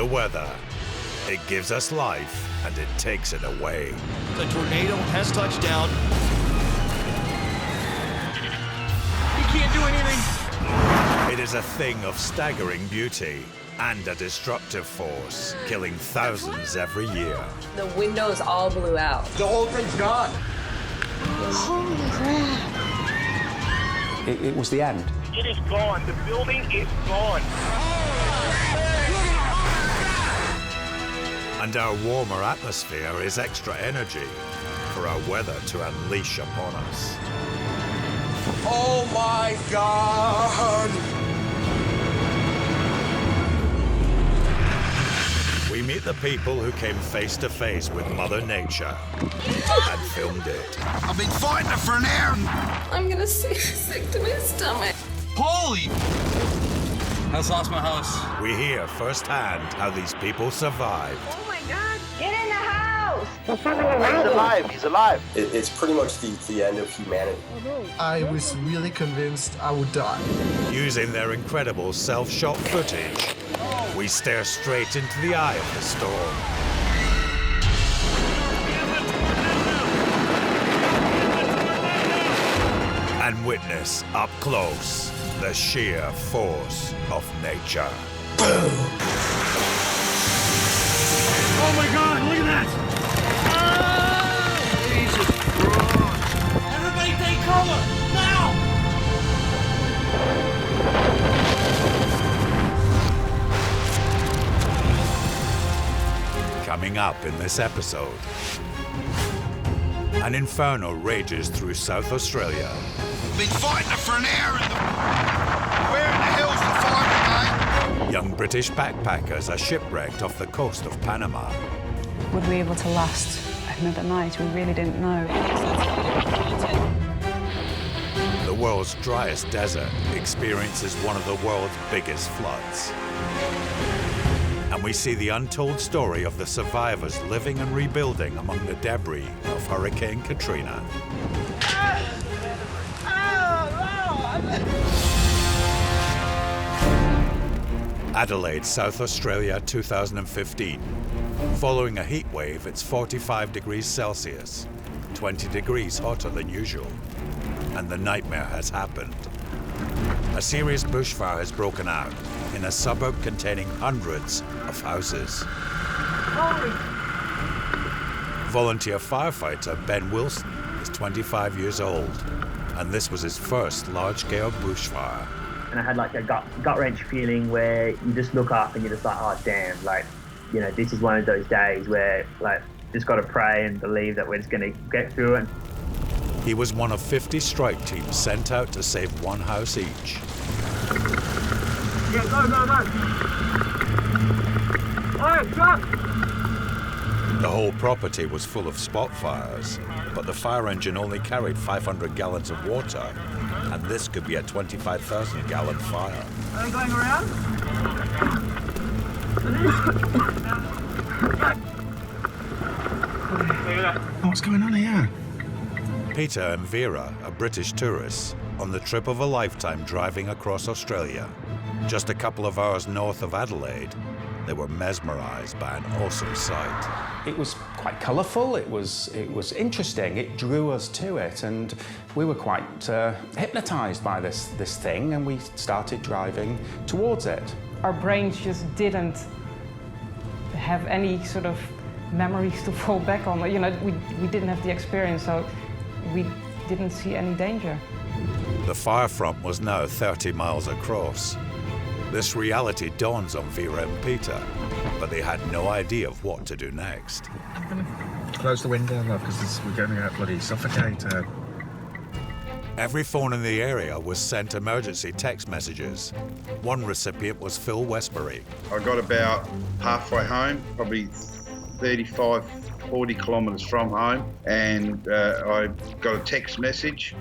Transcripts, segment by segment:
The weather. It gives us life, and it takes it away. The tornado has touched down. You can't do anything. It is a thing of staggering beauty and a destructive force, killing thousands every year. The windows all blew out. The whole thing's gone. Holy crap. It was the end. It is gone. The building is gone. And our warmer atmosphere is extra energy for our weather to unleash upon us. Oh my God! We meet the people who came face to face with Mother Nature and filmed it. I've been fighting it for an hour. I'm gonna sick to my stomach. Holy! I just lost my house. We hear firsthand how these people survived. Oh my God, get in the house! He's alive, he's alive. It's pretty much the end of humanity. I was really convinced I would die. Using their incredible self-shot footage, we stare straight into the eye of the storm. And witness up close the sheer force of nature. Oh my God, look at that! Jesus Christ. Everybody take cover, now! Coming up in this episode, an inferno rages through South Australia. Been fighting it for an hour. Where in the hell's the fire brigade? Young British backpackers are shipwrecked off the coast of Panama. Would we be able to last another night? We really didn't know. The world's driest desert experiences one of the world's biggest floods. And we see the untold story of the survivors living and rebuilding among the debris of Hurricane Katrina. Adelaide, South Australia, 2015. Following a heat wave, it's 45 degrees Celsius, 20 degrees hotter than usual. And the nightmare has happened. A serious bushfire has broken out in a suburb containing hundreds of houses. Volunteer firefighter Ben Wilson is 25 years old, and this was his first large-scale bushfire. And I had like a gut-wrench feeling where you just look up and you're just like, oh damn, like, you know, this is one of those days where like, just got to pray and believe that we're just going to get through it. He was one of 50 strike teams sent out to save one house each. Yeah, go. All right, stop! The whole property was full of spot fires, but the fire engine only carried 500 gallons of water, and this could be a 25,000-gallon fire. Are they going around? What's going on here? Peter and Vera are British tourists on the trip of a lifetime driving across Australia. Just a couple of hours north of Adelaide, they were mesmerized by an awesome sight. It was quite colourful, it was interesting, it drew us to it, and we were quite hypnotised by this thing, and we started driving towards it. Our brains just didn't have any sort of memories to fall back on. You know, we didn't have the experience, so we didn't see any danger. The fire front was now 30 miles across. This reality dawns on Vera and Peter, but they had no idea of what to do next. Close the window, love, because we're going to bloody suffocate. Every phone in the area was sent emergency text messages. One recipient was Phil Westbury. I got about halfway home, probably 35, 40 kilometres from home, and I got a text message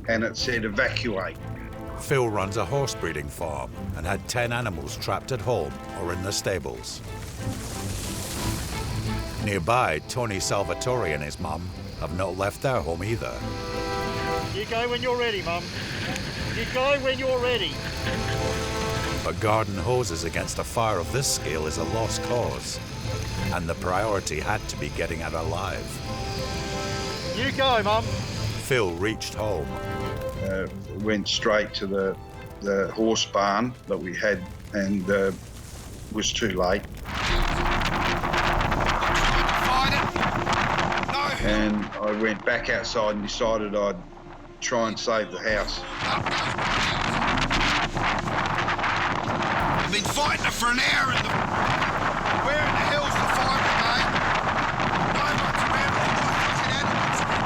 and it said evacuate. Phil runs a horse breeding farm and had 10 animals trapped at home or in the stables. Nearby, Tony Salvatore and his mum have not left their home either. You go when you're ready, Mum. You go when you're ready. But garden hoses against a fire of this scale is a lost cause, and the priority had to be getting out alive. You go, Mum. Phil reached home. Went straight to the horse barn that we had, and was too late. And I went back outside and decided I'd try and save the house. I've been fighting it for an hour in the... Where in the hell's the fire brigade? No one's around. All my fucking animals are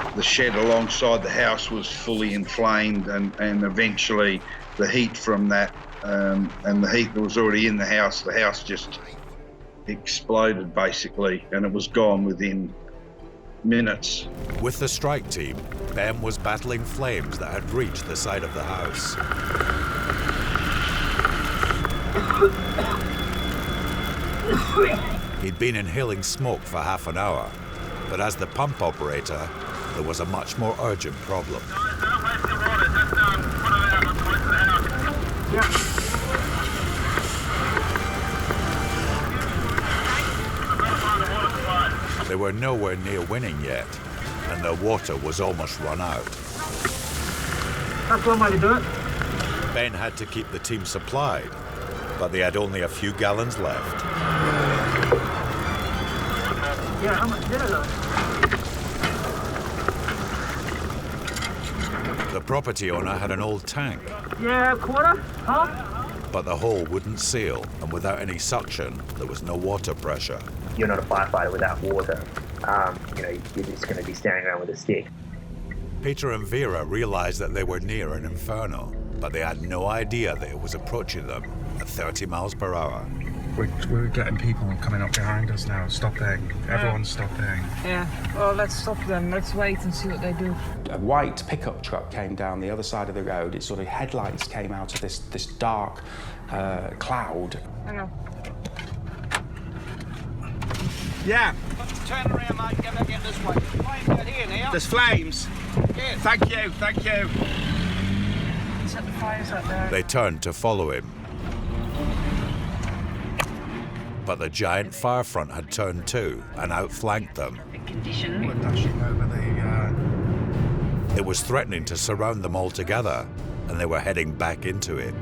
inside. The shed alongside the house was fully inflamed, and eventually the heat from that and the heat that was already in the house just exploded basically, and it was gone within minutes. With the strike team, Ben was battling flames that had reached the side of the house. He'd been inhaling smoke for half an hour, but as the pump operator, there was a much more urgent problem. They were nowhere near winning yet, and their water was almost run out. That's one way to do it. Ben had to keep the team supplied, but they had only a few gallons left. Yeah, how much did it? The property owner had an old tank. Yeah, quarter, half. But the hole wouldn't seal, and without any suction, there was no water pressure. You're not a firefighter without water. You're just going to be standing around with a stick. Peter and Vera realized that they were near an inferno, but they had no idea that it was approaching them at 30 miles per hour. We're getting people coming up behind us now, stopping. Everyone's stopping. Yeah, well, let's stop them. Let's wait and see what they do. A white pickup truck came down the other side of the road. Its sort of headlights came out of this dark cloud. Hang on. Yeah. Turn around, mate, get back in this way. Flames out here now. There's flames. Yeah. Thank you. Set the fires up there. They turned to follow him. But the giant fire front had turned too and outflanked them. We're dashing over the... It was threatening to surround them all together, and they were heading back into it.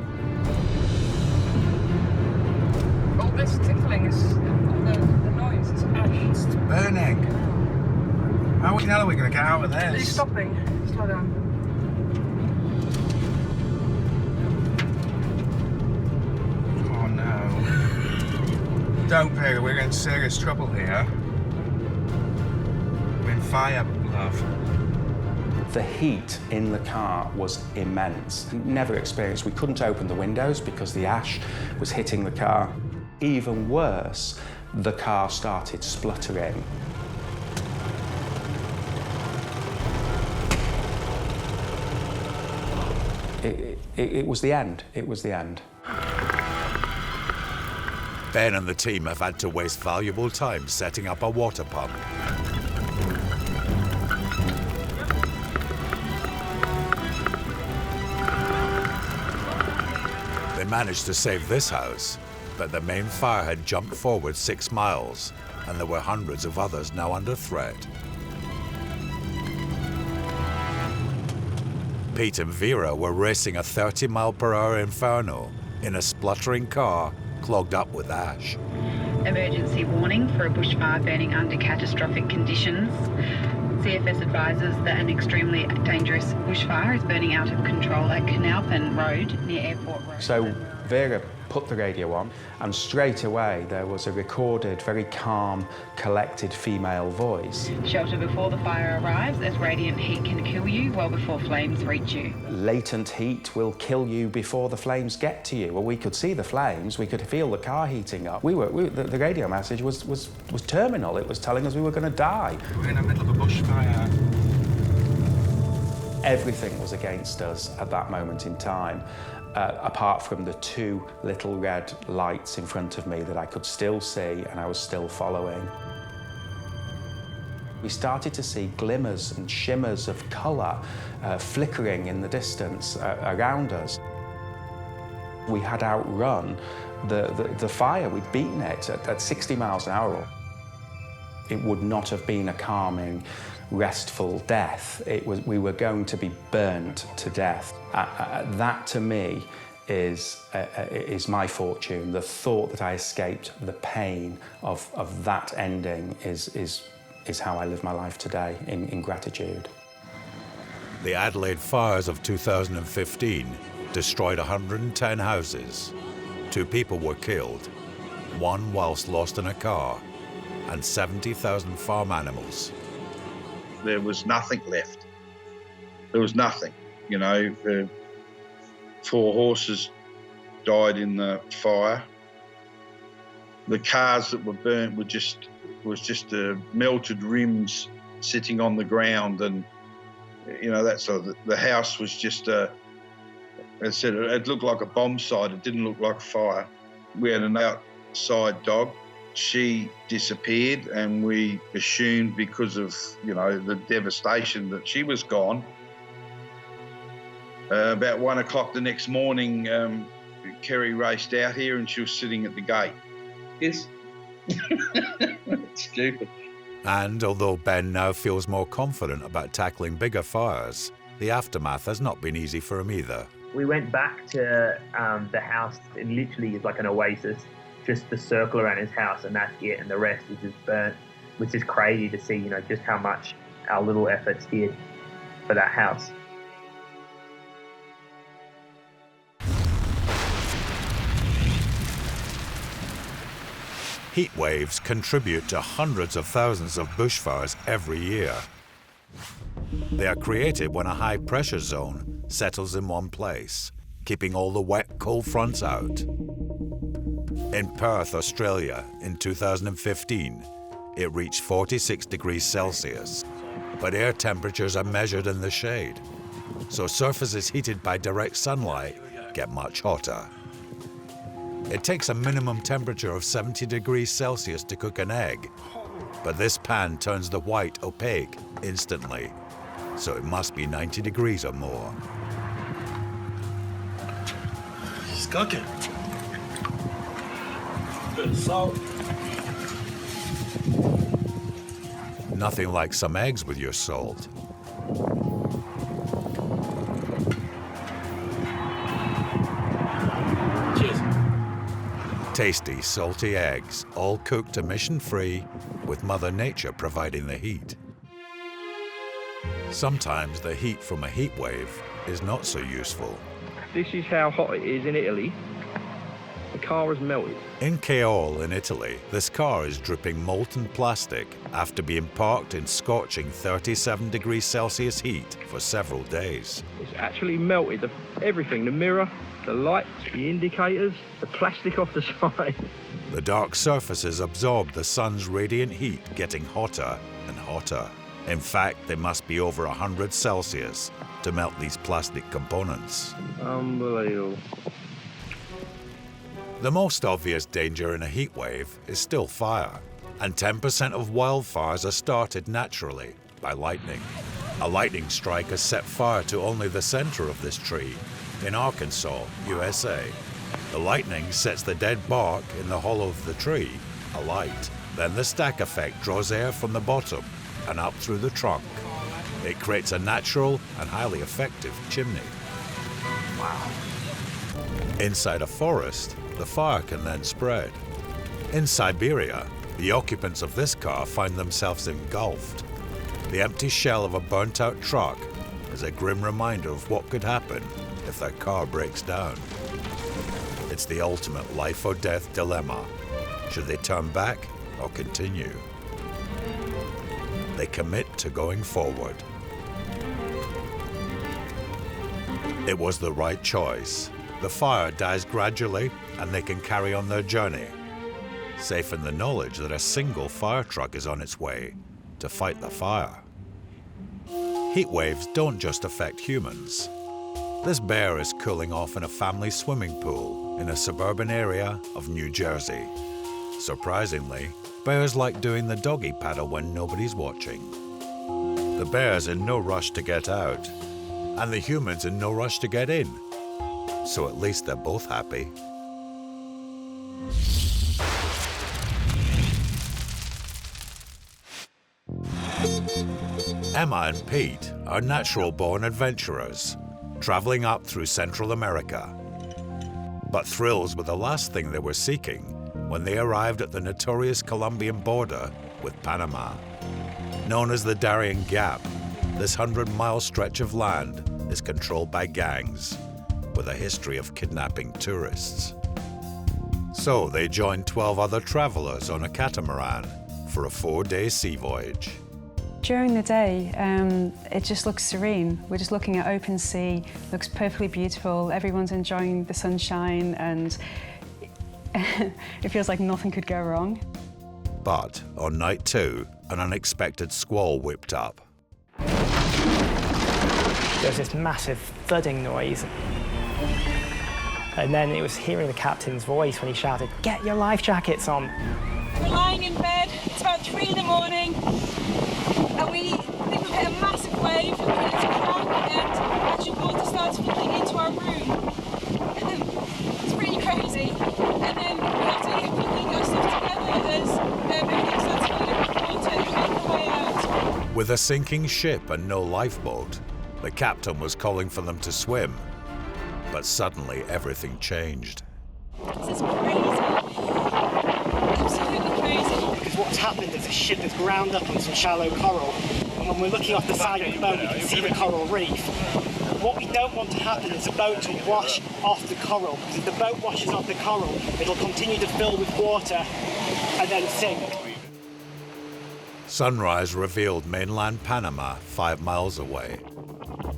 All this tickling is the noise. It's ash. It's burning. How the hell are we going to get out of this? He's stopping. Slow down. Oh no. Don't, Peter, we're in serious trouble here. We're in fire, love. The heat in the car was immense. Never experienced. We couldn't open the windows because the ash was hitting the car. Even worse, the car started spluttering. It was the end. It was the end. Ben and the team have had to waste valuable time setting up a water pump. They managed to save this house, but the main fire had jumped forward 6 miles, and there were hundreds of others now under threat. Pete and Vera were racing a 30-mile-per-hour inferno in a spluttering car clogged up with ash. Emergency warning for a bushfire burning under catastrophic conditions. CFS advises that an extremely dangerous bushfire is burning out of control at Canalpin Road near Airport Road. So Vera put the radio on, and straight away there was a recorded, very calm, collected female voice. Shelter before the fire arrives, as radiant heat can kill you well before flames reach you. Latent heat will kill you before the flames get to you. Well, we could see the flames, we could feel the car heating up. The radio message was terminal. It was telling us we were going to die. We're in the middle of a bushfire. Everything was against us at that moment in time. Apart from the 2 little red lights in front of me that I could still see and I was still following. We started to see glimmers and shimmers of colour flickering in the distance around us. We had outrun the fire. We'd beaten it at 60 miles an hour. It would not have been a calming, restful death. We were going to be burnt to death. That, to me, is my fortune. The thought that I escaped the pain of that ending is how I live my life today, in gratitude. The Adelaide fires of 2015 destroyed 110 houses. 2 people were killed, 1 whilst lost in a car, and 70,000 farm animals. There was nothing left. There was nothing. You know, 4 horses died in the fire. The cars that were burnt was just melted rims sitting on the ground, and you know, that's the house was just as I said, it looked like a bomb site. It didn't look like a fire. We had an outside dog. She disappeared, and we assumed because of, you know, the devastation that she was gone. About 1 o'clock the next morning, Kerry raced out here, and she was sitting at the gate. Yes. That's stupid. And although Ben now feels more confident about tackling bigger fires, the aftermath has not been easy for him either. We went back to the house, and literally is like an oasis, just the circle around his house, and that's it, and the rest is just burnt, which is crazy to see, you know, just how much our little efforts did for that house. Heat waves contribute to hundreds of thousands of bushfires every year. They are created when a high-pressure zone settles in one place, keeping all the wet, cold fronts out. In Perth, Australia, in 2015, it reached 46 degrees Celsius, but air temperatures are measured in the shade, so surfaces heated by direct sunlight get much hotter. It takes a minimum temperature of 70 degrees Celsius to cook an egg, but this pan turns the white opaque instantly, so it must be 90 degrees or more. It's cooking. Bit of salt. Nothing like some eggs with your salt. Cheers. Tasty, salty eggs, all cooked emission-free, with Mother Nature providing the heat. Sometimes the heat from a heat wave is not so useful. This is how hot it is in Italy. The car has melted. In Chilean, in Italy, this car is dripping molten plastic after being parked in scorching 37 degrees Celsius heat for several days. It's actually melted everything, the mirror, the lights, the indicators, the plastic off the side. The dark surfaces absorb the sun's radiant heat, getting hotter and hotter. In fact, they must be over 100 Celsius to melt these plastic components. Unbelievable. The most obvious danger in a heat wave is still fire, and 10% of wildfires are started naturally by lightning. A lightning strike has set fire to only the center of this tree in Arkansas, USA. The lightning sets the dead bark in the hollow of the tree alight. Then the stack effect draws air from the bottom and up through the trunk. It creates a natural and highly effective chimney. Wow. Inside a forest, the fire can then spread. In Siberia, the occupants of this car find themselves engulfed. The empty shell of a burnt-out truck is a grim reminder of what could happen if their car breaks down. It's the ultimate life or death dilemma. Should they turn back or continue? They commit to going forward. It was the right choice. The fire dies gradually and they can carry on their journey, safe in the knowledge that a single fire truck is on its way to fight the fire. Heat waves don't just affect humans. This bear is cooling off in a family swimming pool in a suburban area of New Jersey. Surprisingly, Bears like doing the doggy paddle when nobody's watching. The bear's in no rush to get out, and the human's in no rush to get in. So at least they're both happy. Emma and Pete are natural-born adventurers, traveling up through Central America. But thrills were the last thing they were seeking when they arrived at the notorious Colombian border with Panama. Known as the Darien Gap, this 100-mile stretch of land is controlled by gangs with a history of kidnapping tourists. So they joined 12 other travelers on a catamaran for a 4-day sea voyage. During the day, it just looks serene. We're just looking at open sea, looks perfectly beautiful. Everyone's enjoying the sunshine and it feels like nothing could go wrong. But on night 2, an unexpected squall whipped up. There was this massive thudding noise. And then it was hearing the captain's voice when he shouted, "Get your life jackets on." We're lying in bed, it's about 3 in the morning, and we think we've hit a massive wave, and it's a crack, and actually water starts flooding into our room. It's pretty crazy. And then we have to put our stuff together as everything starts filling with water and make our way out. With a sinking ship and no lifeboat, the captain was calling for them to swim. But suddenly everything changed. This is crazy. Absolutely crazy. Because what's happened is the ship has ground up on some shallow coral, and when we're looking off the side of the boat, we can see the coral reef. What we don't want to happen is the boat to wash off the coral, because if the boat washes off the coral, it'll continue to fill with water and then sink. Sunrise revealed mainland Panama 5 miles away.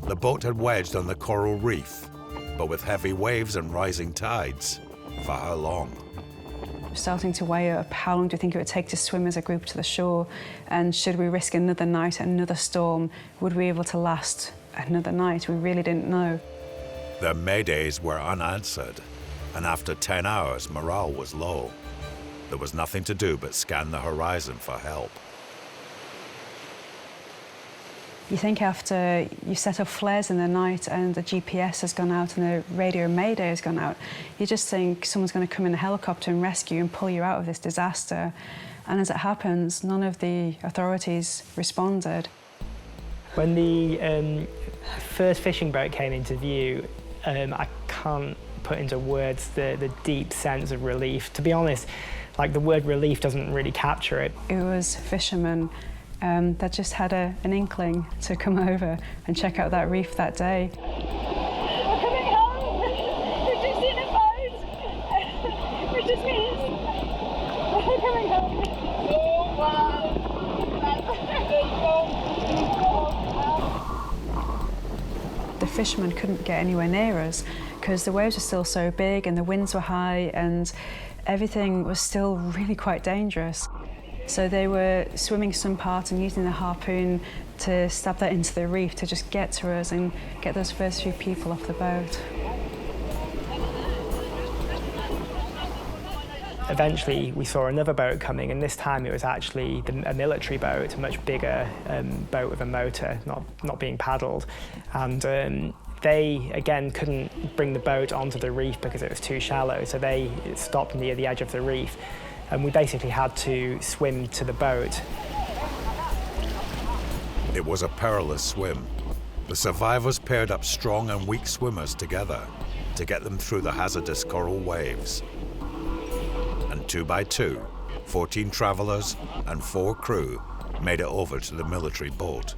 The boat had wedged on the coral reef, but with heavy waves and rising tides, for how long? Starting to weigh up how long do you think it would take to swim as a group to the shore, and should we risk another night, another storm? Would we be able to last another night? We really didn't know. Their maydays were unanswered, and after 10 hours, morale was low. There was nothing to do but scan the horizon for help. You think after you set up flares in the night and the GPS has gone out and the radio mayday has gone out, you just think someone's going to come in a helicopter and rescue you and pull you out of this disaster. And as it happens, none of the authorities responded. When the first fishing boat came into view, I can't put into words the deep sense of relief. To be honest, like, the word relief doesn't really capture it. It was fishermen that just had an inkling to come over and check out that reef that day. We're coming home! We're just in a boat! We're just we're coming home! Oh, wow! The fishermen couldn't get anywhere near us because the waves were still so big and the winds were high and everything was still really quite dangerous. So they were swimming some part and using the harpoon to stab that into the reef to just get to us and get those first few people off the boat. Eventually, we saw another boat coming, and this time it was actually a military boat, a much bigger boat with a motor, not being paddled. And they, again, couldn't bring the boat onto the reef because it was too shallow, so they stopped near the edge of the reef. And we basically had to swim to the boat. It was a perilous swim. The survivors paired up strong and weak swimmers together to get them through the hazardous coral waves. And 2 by 2, 14 travelers and 4 crew made it over to the military boat.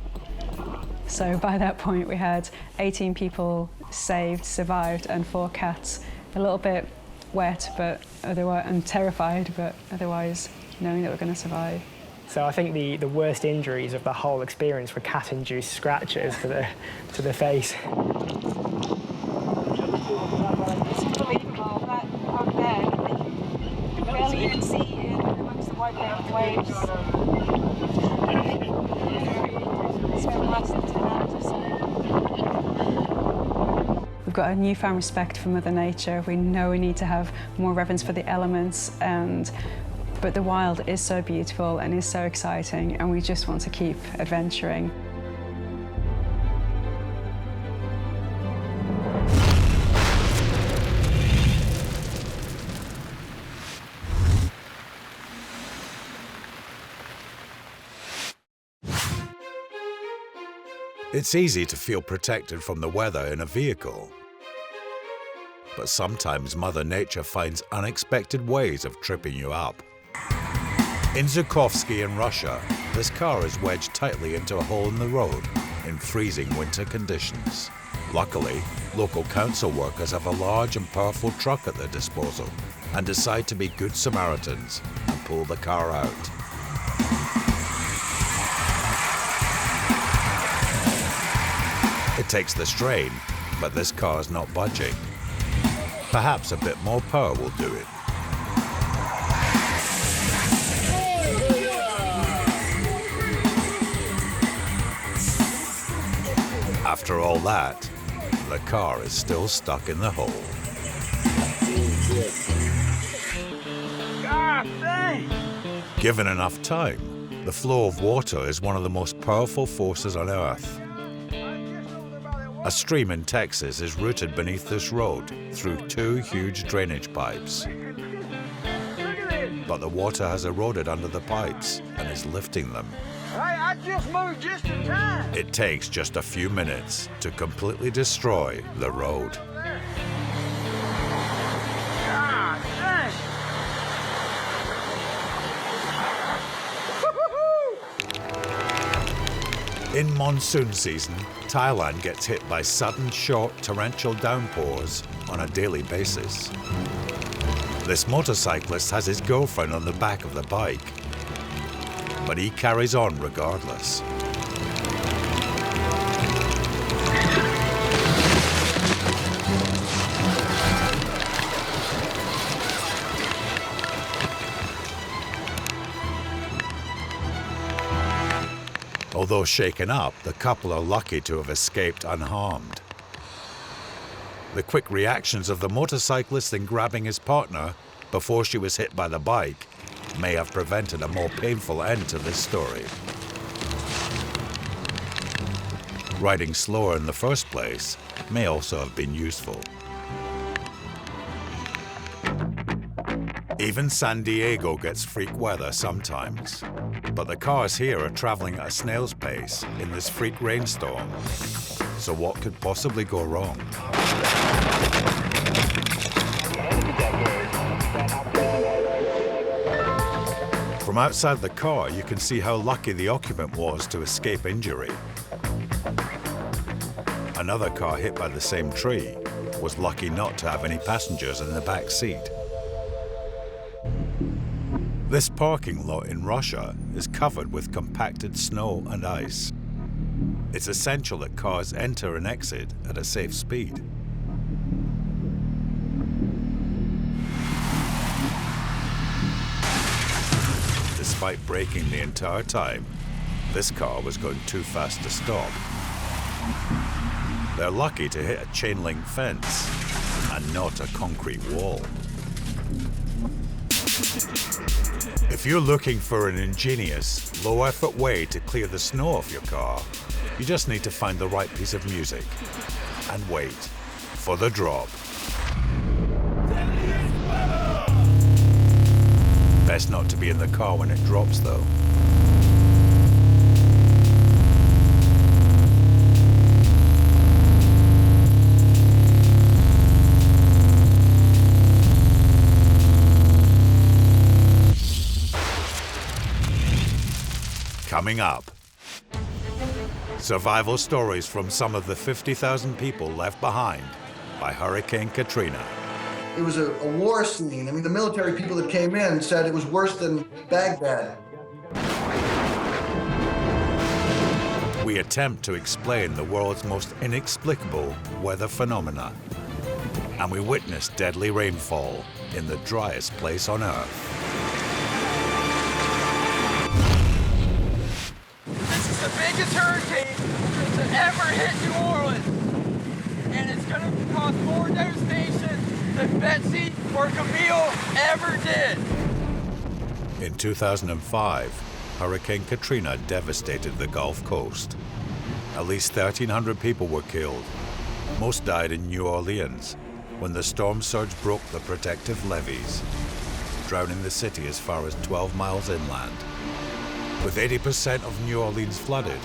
So by that point we had 18 people saved, survived, and 4 cats. A little bit wet, but otherwise, and terrified, but otherwise knowing that we're going to survive. So I think the worst injuries of the whole experience were cat-induced scratches to the face. It's unbelievable that over there, you can barely even see in amongst the white waves. It's been less than 10 hours or so. We've got a newfound respect for Mother Nature. We know we need to have more reverence for the elements, and But the wild is so beautiful and is so exciting, and we just want to keep adventuring. It's easy to feel protected from the weather in a vehicle. But sometimes Mother Nature finds unexpected ways of tripping you up. In Zhukovsky in Russia, this car is wedged tightly into a hole in the road in freezing winter conditions. Luckily, local council workers have a large and powerful truck at their disposal and decide to be good Samaritans and pull the car out. It takes the strain, but this car's not budging. Perhaps a bit more power will do it. After all that, the car is still stuck in the hole. God dang! Given enough time, the flow of water is one of the most powerful forces on Earth. A stream in Texas is routed beneath this road through 2 huge drainage pipes. But the water has eroded under the pipes and is lifting them. Hey, I just moved just in time. It takes just a few minutes to completely destroy the road. God dang! In monsoon season, Thailand gets hit by sudden, short, torrential downpours on a daily basis. This motorcyclist has his girlfriend on the back of the bike, but he carries on regardless. Although shaken up, the couple are lucky to have escaped unharmed. The quick reactions of the motorcyclist in grabbing his partner before she was hit by the bike may have prevented a more painful end to this story. Riding slower in the first place may also have been useful. Even San Diego gets freak weather sometimes, but the cars here are traveling at a snail's pace in this freak rainstorm. So what could possibly go wrong? From outside the car, you can see how lucky the occupant was to escape injury. Another car hit by the same tree was lucky not to have any passengers in the back seat. This parking lot in Russia is covered with compacted snow and ice. It's essential that cars enter and exit at a safe speed. Despite braking the entire time, this car was going too fast to stop. They're lucky to hit a chain link fence and not a concrete wall. If you're looking for an ingenious, low-effort way to clear the snow off your car, you just need to find the right piece of music and wait for the drop. Best not to be in the car when it drops, though. Coming up, survival stories from some of the 50,000 people left behind by Hurricane Katrina. It was a war scene. I mean, the military people that came in said it was worse than Baghdad. We attempt to explain the world's most inexplicable weather phenomena, and we witness deadly rainfall in the driest place on Earth. This is the biggest hurricane to ever hit New Orleans, and it's going to cause more devastation than Betsy or Camille ever did. In 2005, Hurricane Katrina devastated the Gulf Coast. At least 1,300 people were killed. Most died in New Orleans when the storm surge broke the protective levees, drowning the city as far as 12 miles inland. With 80% of New Orleans flooded,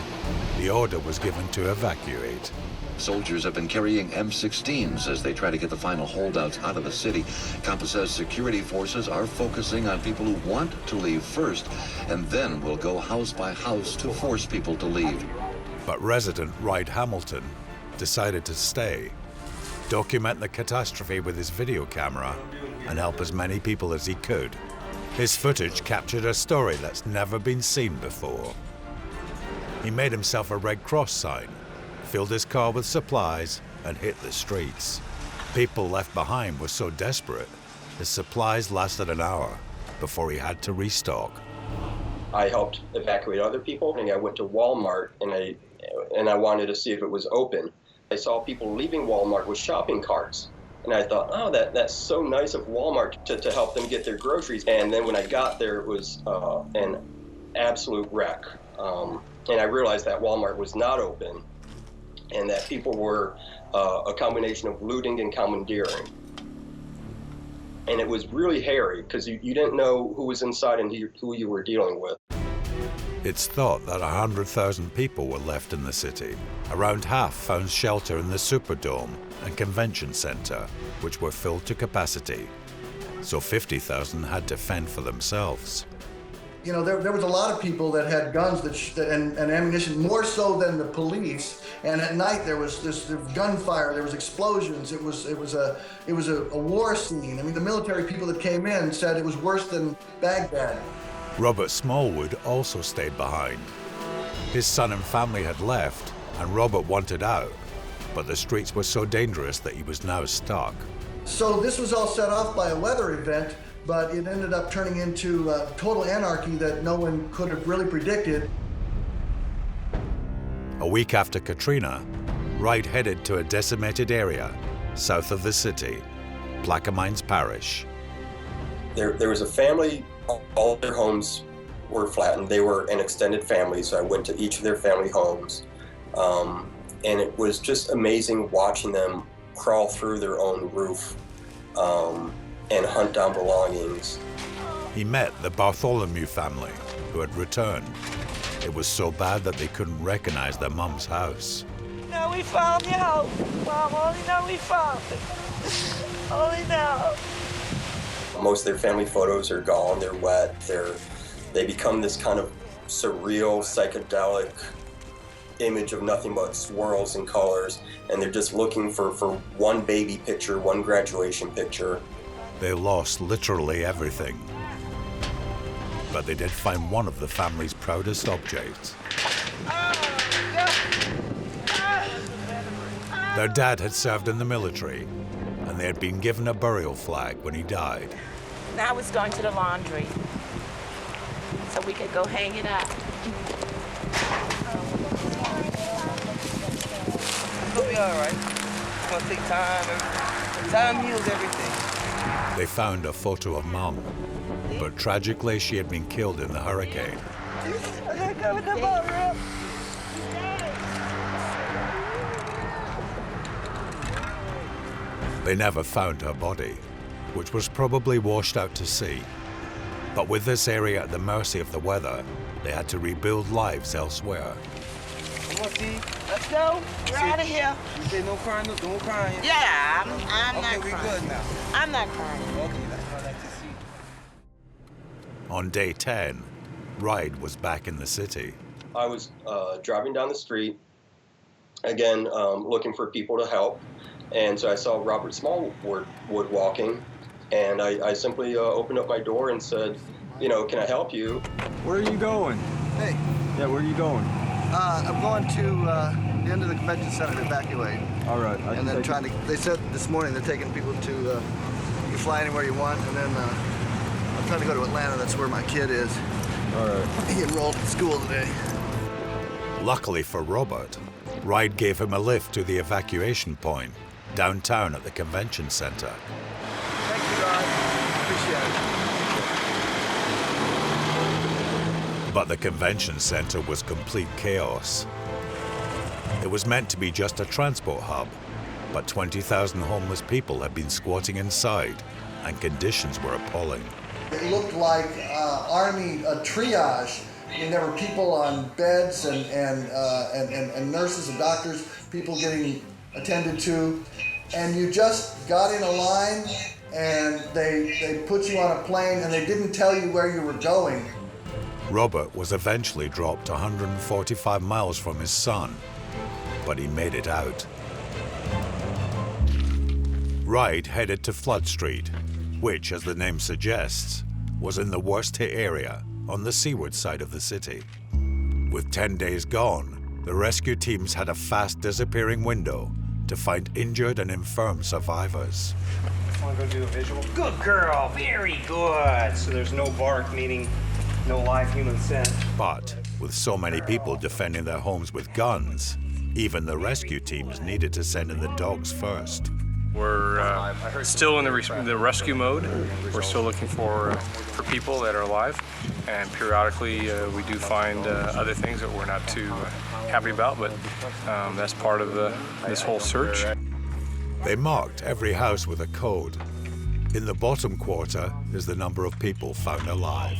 the order was given to evacuate. Soldiers have been carrying M16s as they try to get the final holdouts out of the city. Campos says security forces are focusing on people who want to leave first, and then will go house by house to force people to leave. But resident Ride Hamilton decided to stay, document the catastrophe with his video camera, and help as many people as he could. His footage captured a story that's never been seen before. He made himself a Red Cross sign, filled his car with supplies, and hit the streets. People left behind were so desperate, his supplies lasted an hour before he had to restock. I helped evacuate other people, and I went to Walmart, and I wanted to see if it was open. I saw people leaving Walmart with shopping carts, and I thought, oh, that's so nice of Walmart to help them get their groceries. And then when I got there, it was an absolute wreck. And I realized that Walmart was not open, and that people were a combination of looting and commandeering. And it was really hairy because you didn't know who was inside and who you were dealing with. It's thought that 100,000 people were left in the city. Around half found shelter in the Superdome and Convention Center, which were filled to capacity. So 50,000 had to fend for themselves. You know, there was a lot of people that had guns and ammunition, more so than the police. And at night there was gunfire, there was explosions. It was a war scene. I mean, the military people that came in said it was worse than Baghdad. Robert Smallwood also stayed behind. His son and family had left, and Robert wanted out, but the streets were so dangerous that he was now stuck. So this was all set off by a weather event, but it ended up turning into total anarchy that no one could have really predicted. A week after Katrina, Wright headed to a decimated area south of the city, Plaquemines Parish. There was a family, all their homes were flattened. They were an extended family, so I went to each of their family homes. And it was just amazing watching them crawl through their own roof and hunt down belongings. He met the Bartholomew family, who had returned. It was so bad that they couldn't recognize their mum's house. Now we found your house, Mom. Only now we found it. Only now. Most of their family photos are gone. They're wet. They become this kind of surreal, psychedelic image of nothing but swirls and colors, and they're just looking for one baby picture, one graduation picture. They lost literally everything. But they did find one of the family's proudest objects. Their dad had served in the military, and they had been given a burial flag when he died. Now it's going to the laundry, so we could go hang it up. It'll be all right. It's gonna take time. Time heals everything. They found a photo of Mom, but tragically she had been killed in the hurricane. They never found her body, which was probably washed out to sea. But with this area at the mercy of the weather, they had to rebuild lives elsewhere. Come on, Steve. Let's go. We're out of here. You say no crying, no crying. Yeah, I'm not crying. Okay, we're good now. I'm not crying. Okay, that's what I like to see. On day 10, Ride was back in the city. I was driving down the street, again, looking for people to help. And so I saw Robert Smallwood walking, and I simply opened up my door and said, you know, can I help you? Where are you going? Hey. Yeah, where are you going? I'm going to the end of the convention center to evacuate. All right. And then they said this morning they're taking people to, you can fly anywhere you want, and then I'm trying to go to Atlanta. That's where my kid is. All right. He enrolled in school today. Luckily for Robert, Ride gave him a lift to the evacuation point downtown at the convention center. Thank you, Rod. Appreciate it. But the convention center was complete chaos. It was meant to be just a transport hub, but 20,000 homeless people had been squatting inside, and conditions were appalling. It looked like army triage. I mean, there were people on beds and nurses and doctors, people getting attended to, and you just got in a line and they put you on a plane and they didn't tell you where you were going. Robert was eventually dropped 145 miles from his son, but he made it out. Wright headed to Flood Street, which, as the name suggests, was in the worst hit area on the seaward side of the city. With 10 days gone, the rescue teams had a fast disappearing window to find injured and infirm survivors. Want to go do a visual? Good girl, very good. So there's no bark, meaning no live human scent. But with so many people defending their homes with guns, even the rescue teams needed to send in the dogs first. We're still in the rescue mode. We're still looking for people that are alive, and periodically we do find other things that we're not too happy about, but that's part of this whole search. They marked every house with a code. In the bottom quarter is the number of people found alive.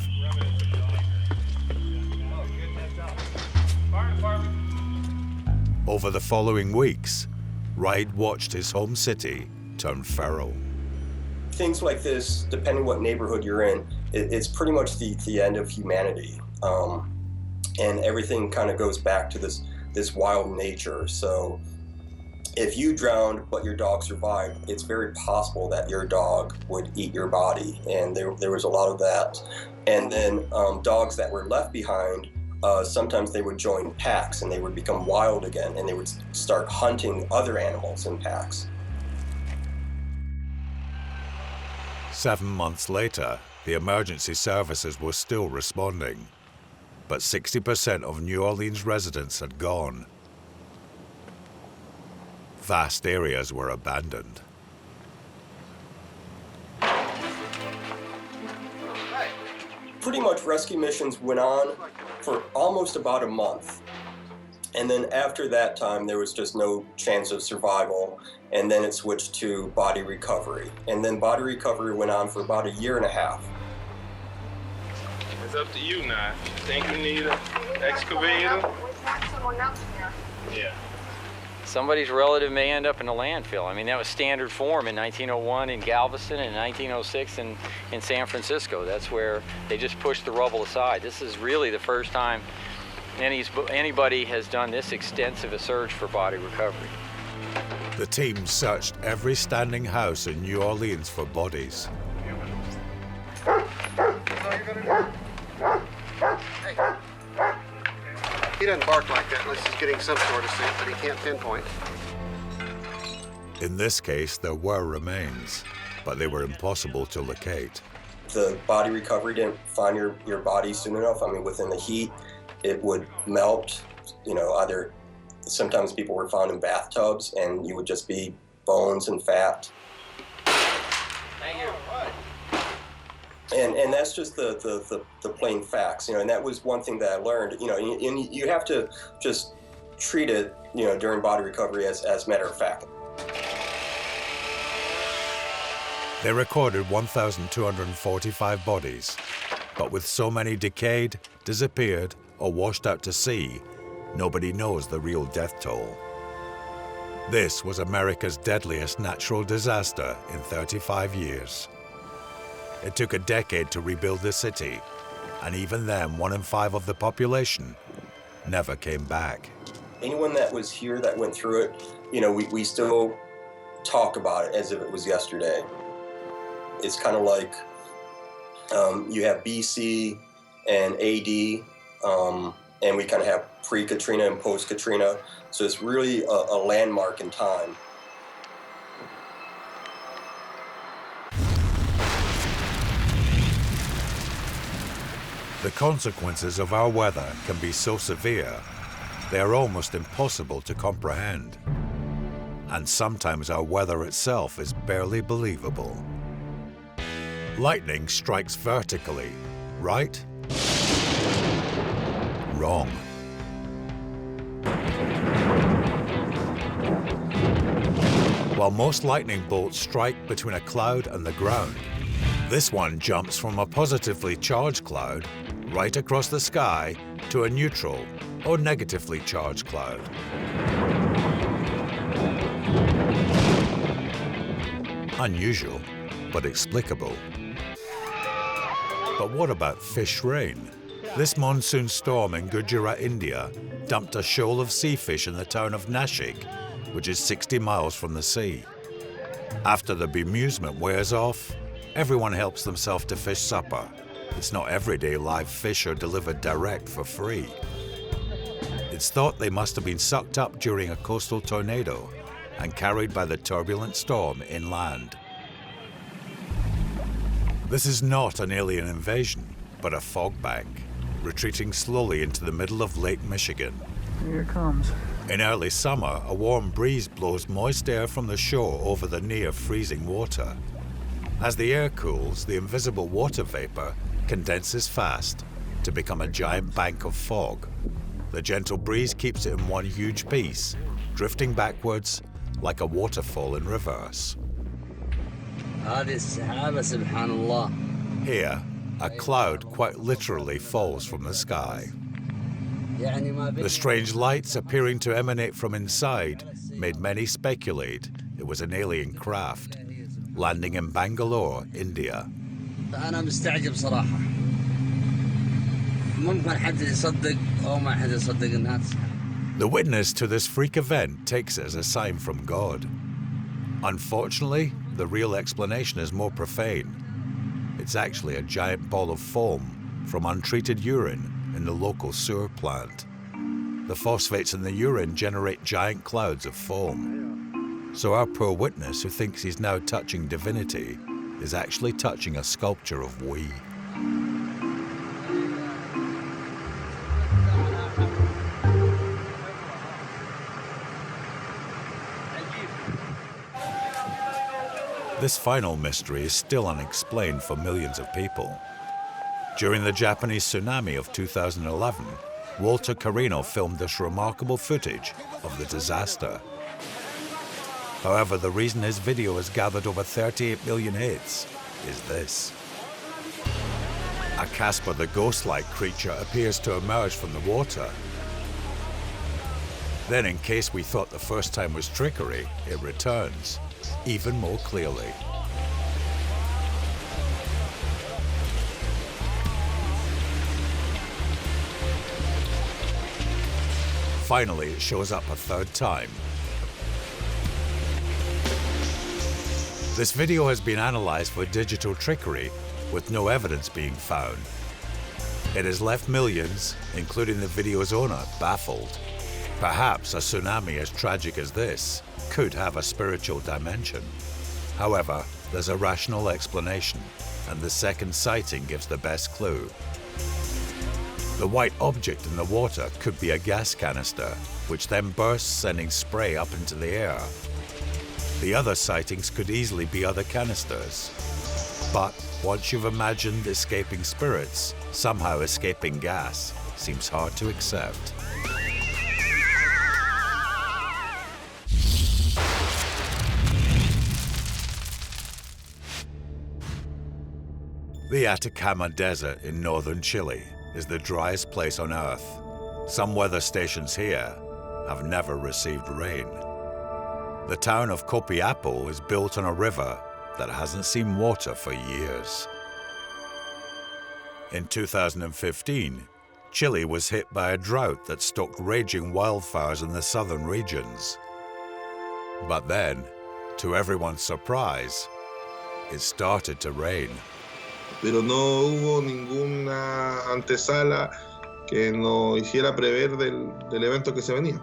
Over the following weeks, Wright watched his home city turn feral. Things like this, depending what neighborhood you're in, it's pretty much the end of humanity. And everything kind of goes back to this wild nature. So if you drowned but your dog survived, it's very possible that your dog would eat your body. And there was a lot of that. And then dogs that were left behind, sometimes they would join packs and they would become wild again, and they would start hunting other animals in packs. 7 months later, the emergency services were still responding, but 60% of New Orleans residents had gone. Vast areas were abandoned. Pretty much rescue missions went on for almost about a month. And then after that time, there was just no chance of survival. And then it switched to body recovery. And then body recovery went on for about 1.5 years. It's up to you now. You think you need an excavator? Yeah. Somebody's relative may end up in a landfill. I mean, that was standard form in 1901 in Galveston and 1906 in San Francisco. That's where they just pushed the rubble aside. This is really the first time anybody has done this extensive a search for body recovery. The team searched every standing house in New Orleans for bodies. He doesn't bark like that unless he's getting some sort of scent, but he can't pinpoint. In this case, there were remains, but they were impossible to locate. The body recovery didn't find your body soon enough. I mean, within the heat, it would melt. You know, either sometimes people were found in bathtubs, and you would just be bones and fat. Thank you. And that's just the plain facts, you know, and that was one thing that I learned, you know, and you have to just treat it, you know, during body recovery as a matter of fact. They recorded 1,245 bodies, but with so many decayed, disappeared, or washed out to sea, nobody knows the real death toll. This was America's deadliest natural disaster in 35 years. It took a decade to rebuild the city, and even then, 1 in 5 of the population never came back. Anyone that was here that went through it, you know, we still talk about it as if it was yesterday. It's kind of like you have BC and AD, and we kind of have pre-Katrina and post-Katrina, so it's really a landmark in time. The consequences of our weather can be so severe, they are almost impossible to comprehend. And sometimes our weather itself is barely believable. Lightning strikes vertically, right? wrong. While most lightning bolts strike between a cloud and the ground, this one jumps from a positively charged cloud right across the sky to a neutral or negatively charged cloud. Unusual, but explicable. But what about fish rain? This monsoon storm in Gujarat, India, dumped a shoal of sea fish in the town of Nashik, which is 60 miles from the sea. After the bemusement wears off, everyone helps themselves to fish supper. It's not every day live fish are delivered direct for free. It's thought they must have been sucked up during a coastal tornado and carried by the turbulent storm inland. This is not an alien invasion, but a fog bank, retreating slowly into the middle of Lake Michigan. Here it comes. In early summer, a warm breeze blows moist air from the shore over the near freezing water. As the air cools, the invisible water vapor condenses fast to become a giant bank of fog. The gentle breeze keeps it in one huge piece, drifting backwards like a waterfall in reverse. Here, a cloud quite literally falls from the sky. The strange lights appearing to emanate from inside made many speculate it was an alien craft, landing in Bangalore, India. The witness to this freak event takes it as a sign from God. Unfortunately, the real explanation is more profane. It's actually a giant ball of foam from untreated urine in the local sewer plant. The phosphates in the urine generate giant clouds of foam. So our poor witness, who thinks he's now touching divinity, is actually touching a sculpture of we. This final mystery is still unexplained for millions of people. During the Japanese tsunami of 2011, Walter Carino filmed this remarkable footage of the disaster. However, the reason his video has gathered over 38 million hits is this. A Casper the Ghost-like creature appears to emerge from the water. Then, in case we thought the first time was trickery, it returns, even more clearly. Finally, it shows up a third time. This video has been analyzed for digital trickery, with no evidence being found. It has left millions, including the video's owner, baffled. Perhaps a tsunami as tragic as this could have a spiritual dimension. However, there's a rational explanation, and the second sighting gives the best clue. The white object in the water could be a gas canister, which then bursts, sending spray up into the air. The other sightings could easily be other canisters. But once you've imagined escaping spirits, somehow escaping gas seems hard to accept. The Atacama Desert in northern Chile is the driest place on Earth. Some weather stations here have never received rain. The town of Copiapó is built on a river that hasn't seen water for years. In 2015, Chile was hit by a drought that stoked raging wildfires in the southern regions. But then, to everyone's surprise, it started to rain. Pero no hubo ninguna antesala que nos hiciera prever del evento que se venía.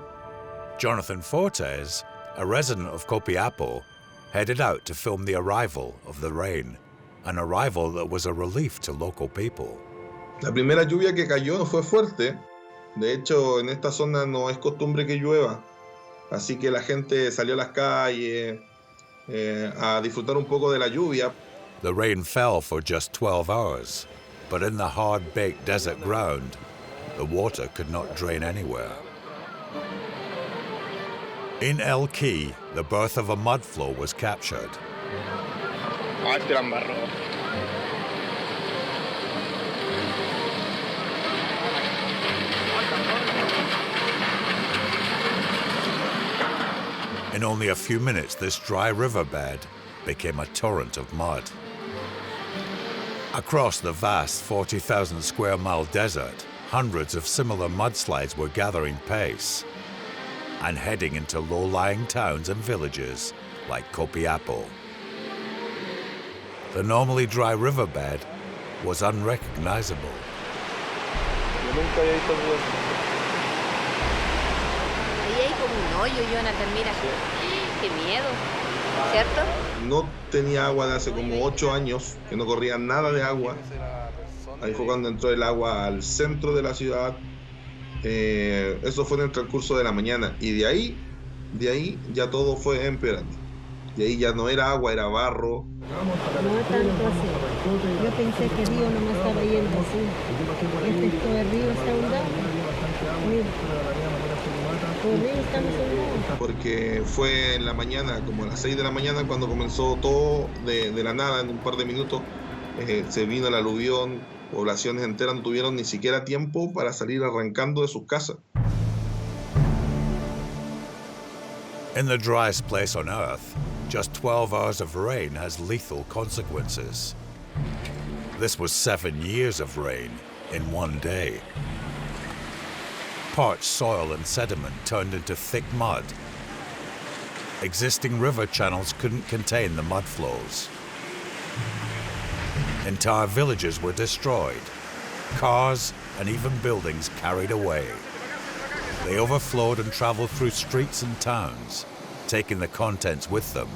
Jonathan Fortes, a resident of Copiapó, headed out to film the arrival of the rain, an arrival that was a relief to local people. La primera lluvia que cayó no fue fuerte. De hecho, en esta zona no es costumbre que llueva. Así que la gente salió a las calles a disfrutar un poco de la lluvia. The rain fell for just 12 hours, but in the hard-baked desert ground, the water could not drain anywhere. In El Key, the birth of a mudflow was captured. In only a few minutes, this dry riverbed became a torrent of mud. Across the vast 40,000 square mile desert, hundreds of similar mudslides were gathering pace and heading into low-lying towns and villages like Copiapo. The normally dry riverbed was unrecognizable. No tenía agua de hace como 8 años, que no corría nada de agua. Ahí fue cuando entró el agua al centro de la ciudad. Eso fue en el transcurso de la mañana. Y de ahí ya todo fue empeorando. De ahí ya no era agua, era barro. No tanto así. Yo pensé que el río no me estaba yendo así. Todo el río está hundado. Mira. Todo el río está hundado. Porque fue en la mañana, como a las 6 de la mañana, cuando comenzó todo de la nada, en un par de minutos, se vino el aluvión, poblaciones enteras no tuvieron ni siquiera tiempo para salir arrancando de sus casas. In the driest place on Earth, just 12 hours of rain has lethal consequences. This was 7 years of rain in one day. Parched soil and sediment turned into thick mud. Existing river channels couldn't contain the mud flows. Entire villages were destroyed, cars and even buildings carried away. They overflowed and traveled through streets and towns, taking the contents with them.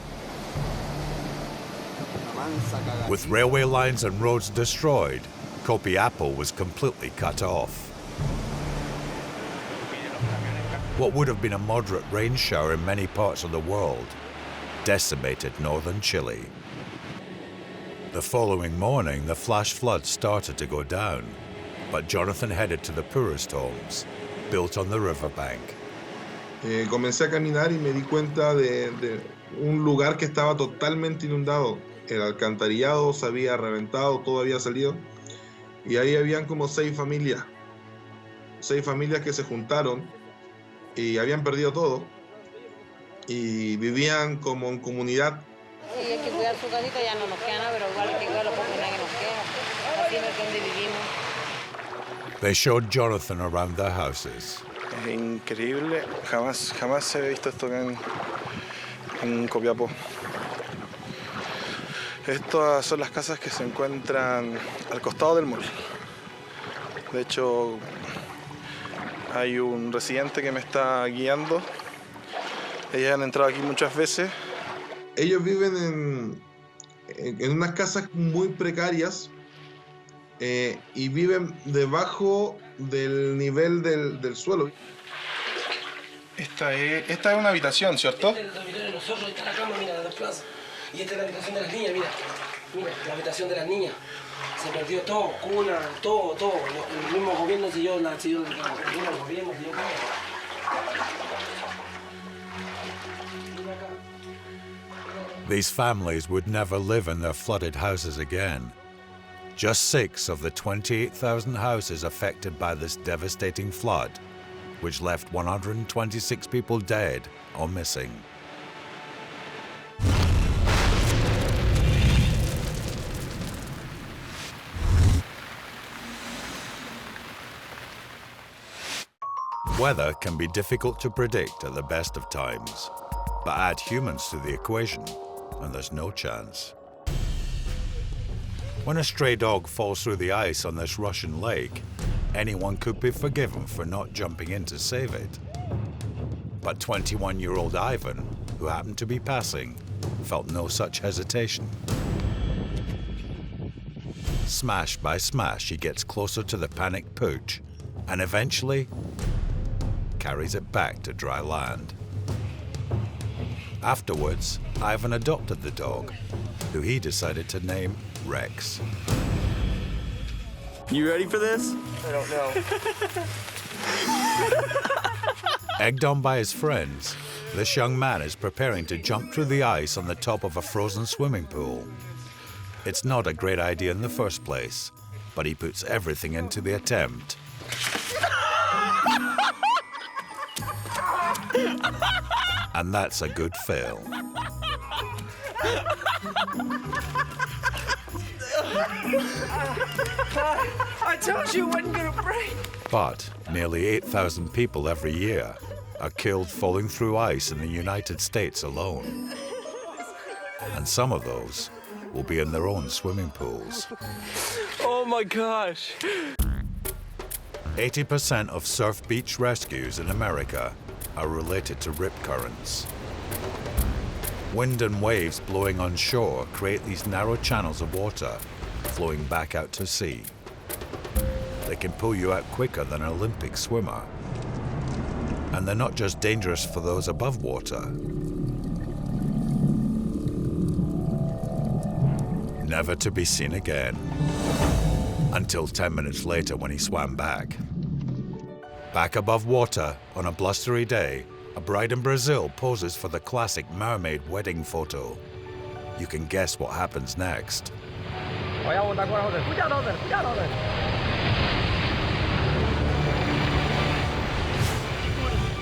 With railway lines and roads destroyed, Copiapo was completely cut off. What would have been a moderate rain shower in many parts of the world decimated northern Chile. The following morning, the flash floods started to go down, but Jonathan headed to the poorest homes, built on the riverbank. Comencé a caminar y me di cuenta de un lugar que estaba totalmente inundado. El alcantarillado se había reventado, todo había salido. Y ahí habían como 6 familias. 6 familias que se juntaron y habían perdido todo. Y vivían como en comunidad. Sí, hay que cuidar su casita, ya no nos queda nada, pero igual hay que cuidar lo poco que nos queda. Así no es donde vivimos. They showed Jonathan around their houses. Es increíble, jamás se ha visto esto acá en Copiapó. Estas son las casas que se encuentran al costado del mall. De hecho, hay un residente que me está guiando. Ellos han entrado aquí muchas veces. Ellos viven en unas casas muy precarias y viven debajo del nivel del suelo. Esta es una habitación, ¿cierto? Esta es la habitación de nosotros, esta es la cama, mira, de las plazas. Y esta es la habitación de las niñas, mira. Mira, la habitación de las niñas. Se perdió todo, cuna, todo. El mismo gobierno siguió el gobierno siguió todo. These families would never live in their flooded houses again. Just 6 of the 28,000 houses affected by this devastating flood, which left 126 people dead or missing. Weather can be difficult to predict at the best of times, but add humans to the equation and there's no chance. When a stray dog falls through the ice on this Russian lake, anyone could be forgiven for not jumping in to save it. But 21-year-old Ivan, who happened to be passing, felt no such hesitation. Smash by smash, he gets closer to the panicked pooch and eventually carries it back to dry land. Afterwards, Ivan adopted the dog, who he decided to name Rex. You ready for this? I don't know. Egged on by his friends, this young man is preparing to jump through the ice on the top of a frozen swimming pool. It's not a great idea in the first place, but he puts everything into the attempt. And that's a good fail. I told you it wasn't gonna break. But nearly 8,000 people every year are killed falling through ice in the United States alone. And some of those will be in their own swimming pools. Oh my gosh. 80% of surf beach rescues in America are related to rip currents. Wind and waves blowing on shore create these narrow channels of water flowing back out to sea. They can pull you out quicker than an Olympic swimmer. And they're not just dangerous for those above water. Never to be seen again. Until 10 minutes later when he swam back. Back above water on a blustery day, a bride in Brazil poses for the classic mermaid wedding photo. You can guess what happens next.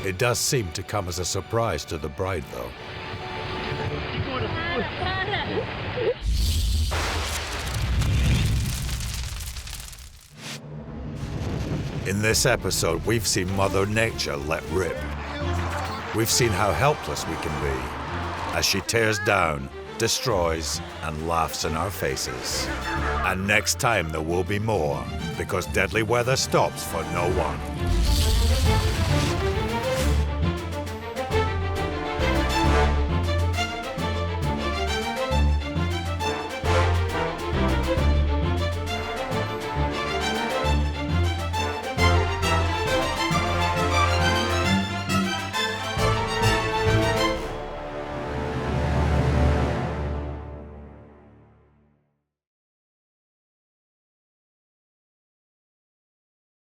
It does seem to come as a surprise to the bride, though. In this episode, we've seen Mother Nature let rip. We've seen how helpless we can be as she tears down, destroys, and laughs in our faces. And next time there will be more, because deadly weather stops for no one.